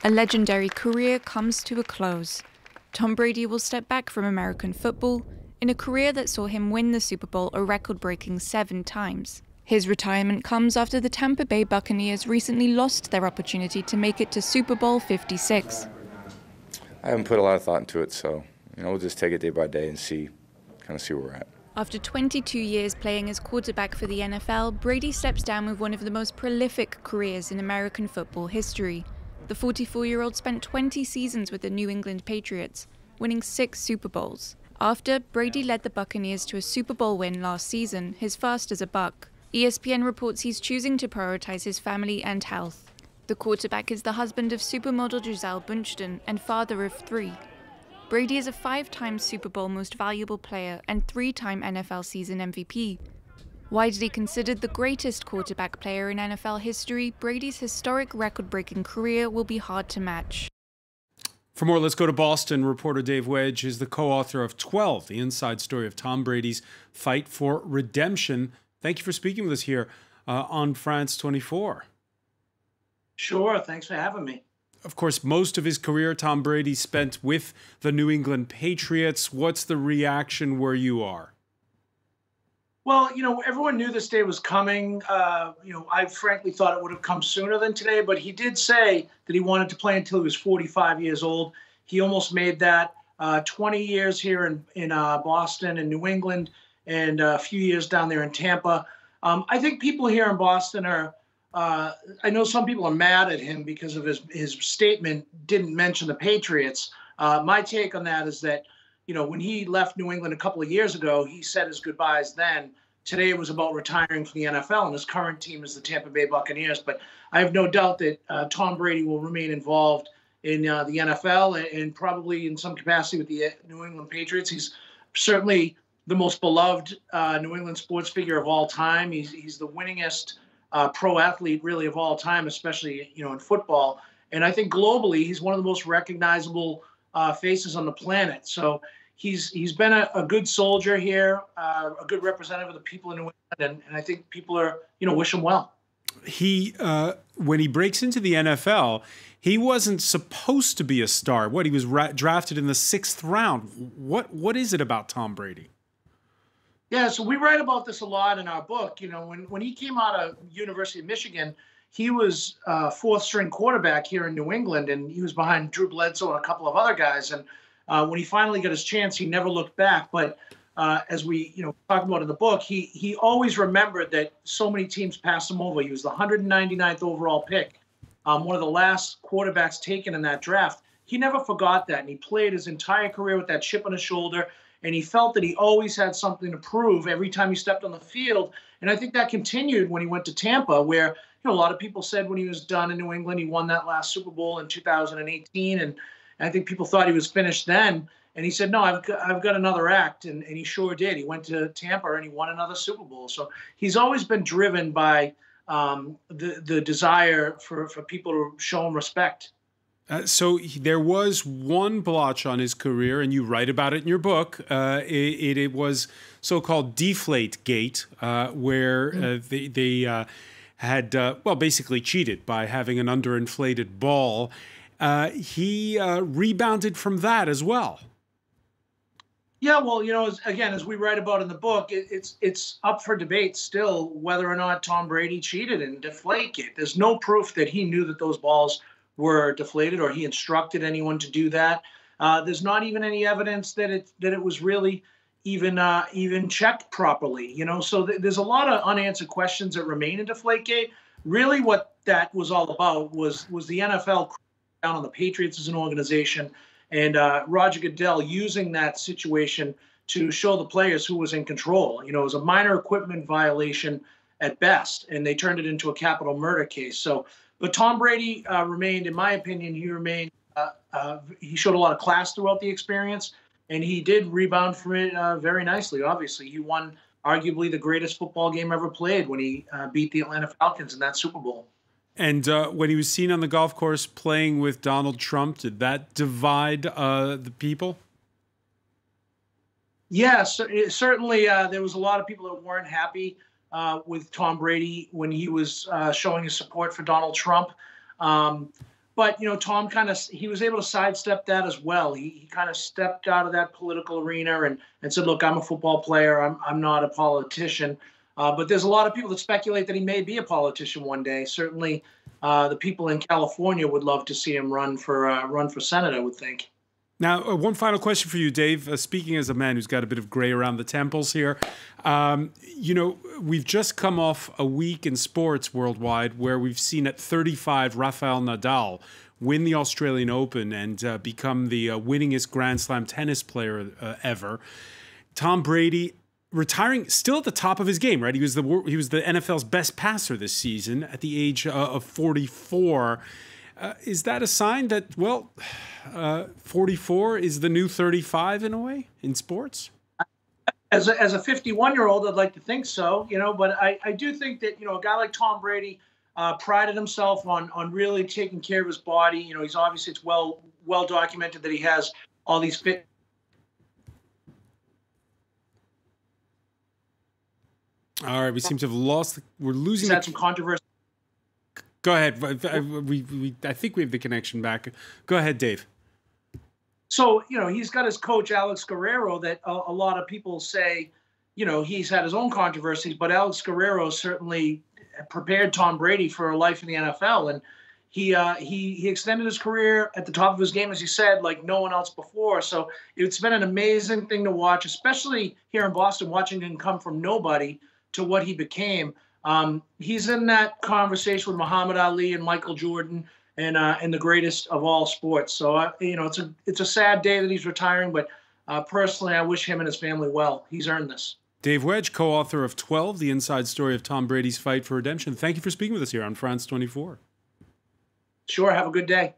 A legendary career comes to a close. Tom Brady will step back from American football in a career that saw him win the Super Bowl a record-breaking 7 times. His retirement comes after the Tampa Bay Buccaneers recently lost their opportunity to make it to Super Bowl 56. I haven't put a lot of thought into it, so we'll just take it day by day and kind of see where we're at. After 22 years playing as quarterback for the NFL, Brady steps down with one of the most prolific careers in American football history. The 44-year-old spent 20 seasons with the New England Patriots, winning 6 Super Bowls. After, Brady led the Buccaneers to a Super Bowl win last season, his first as a Buc. ESPN reports he's choosing to prioritize his family and health. The quarterback is the husband of supermodel Gisele Bündchen and father of 3. Brady is a 5-time Super Bowl most valuable player and 3-time NFL season MVP. Widely considered the greatest quarterback player in NFL history, Brady's historic record-breaking career will be hard to match. For more, let's go to Boston. Reporter Dave Wedge is the co-author of 12, the inside story of Tom Brady's fight for redemption. Thank you for speaking with us here on France 24. Sure, thanks for having me. Of course, most of his career, Tom Brady spent with the New England Patriots. What's the reaction where you are? Well, everyone knew this day was coming. I frankly thought it would have come sooner than today, but he did say that he wanted to play until he was 45 years old. He almost made that 20 years here in Boston and New England and a few years down there in Tampa. I think people here in Boston are, I know some people are mad at him because of his statement didn't mention the Patriots. My take on that is that, when he left New England a couple of years ago, he said his goodbyes then. Today it was about retiring from the NFL, and his current team is the Tampa Bay Buccaneers. But I have no doubt that Tom Brady will remain involved in the NFL and probably in some capacity with the New England Patriots. He's certainly the most beloved New England sports figure of all time. He's the winningest pro athlete really of all time, especially in football. And I think globally he's one of the most recognizable faces on the planet. So he's been a good soldier here, a good representative of the people in New England, and I think people are wish him well. He when he breaks into the NFL, he wasn't supposed to be a star. He was drafted in the 6th round. What is it about Tom Brady? Yeah, so we write about this a lot in our book. When he came out of University of Michigan, he was 4th-string quarterback here in New England, and he was behind Drew Bledsoe and a couple of other guys. And when he finally got his chance, he never looked back. But as we talk about in the book, he always remembered that so many teams passed him over. He was the 199th overall pick, one of the last quarterbacks taken in that draft. He never forgot that, and he played his entire career with that chip on his shoulder. And he felt that he always had something to prove every time he stepped on the field. And I think that continued when he went to Tampa, where a lot of people said when he was done in New England, he won that last Super Bowl in 2018. And I think people thought he was finished then. And he said, no, I've got another act. And he sure did. He went to Tampa and he won another Super Bowl. So he's always been driven by the desire for people to show him respect. So there was one blotch on his career, and you write about it in your book. It was so-called Deflate Gate, where they had, basically cheated by having an underinflated ball. He rebounded from that as well. Yeah, well, again, as we write about in the book, it's up for debate still whether or not Tom Brady cheated in Deflategate. There's no proof that he knew that those balls were deflated or he instructed anyone to do that. There's not even any evidence that it was really even checked properly. So there's a lot of unanswered questions that remain in Deflategate. Really, what that was all about was the NFL down on the Patriots as an organization, and Roger Goodell using that situation to show the players who was in control. It was a minor equipment violation at best, and they turned it into a capital murder case. But Tom Brady remained, in my opinion, he showed a lot of class throughout the experience, and he did rebound from it very nicely. Obviously, he won arguably the greatest football game ever played when he beat the Atlanta Falcons in that Super Bowl. And when he was seen on the golf course playing with Donald Trump, did that divide the people? Yes, certainly there was a lot of people that weren't happy with Tom Brady when he was showing his support for Donald Trump. But But, Tom he was able to sidestep that as well. He kind of stepped out of that political arena and said, look, I'm a football player. I'm not a politician. But there's a lot of people that speculate that he may be a politician one day. Certainly the people in California would love to see him run for Senate, I would think. Now, one final question for you, Dave. Speaking as a man who's got a bit of gray around the temples here, we've just come off a week in sports worldwide where we've seen at 35 Rafael Nadal win the Australian Open and become the winningest Grand Slam tennis player ever. Tom Brady retiring still at the top of his game, right? He was the NFL's best passer this season at the age of 44. Is that a sign that, 44 is the new 35 in a way in sports? As a 51-year-old, I'd like to think so, but I do think that, a guy like Tom Brady prided himself on really taking care of his body. He's obviously, it's well documented that he has all these fit. All right, we seem to have lost. We're losing. He's had some controversy. Go ahead. I think we have the connection back. Go ahead, Dave. So, he's got his coach, Alex Guerrero, that a lot of people say, he's had his own controversies, but Alex Guerrero certainly prepared Tom Brady for a life in the NFL. And he extended his career at the top of his game, as you said, like no one else before. So it's been an amazing thing to watch, especially here in Boston, watching him come from nobody to what he became. He's in that conversation with Muhammad Ali and Michael Jordan and the greatest of all sports. So, it's a sad day that he's retiring, but personally, I wish him and his family well. He's earned this. Dave Wedge, co-author of 12, The Inside Story of Tom Brady's Fight for Redemption. Thank you for speaking with us here on France 24. Sure. Have a good day.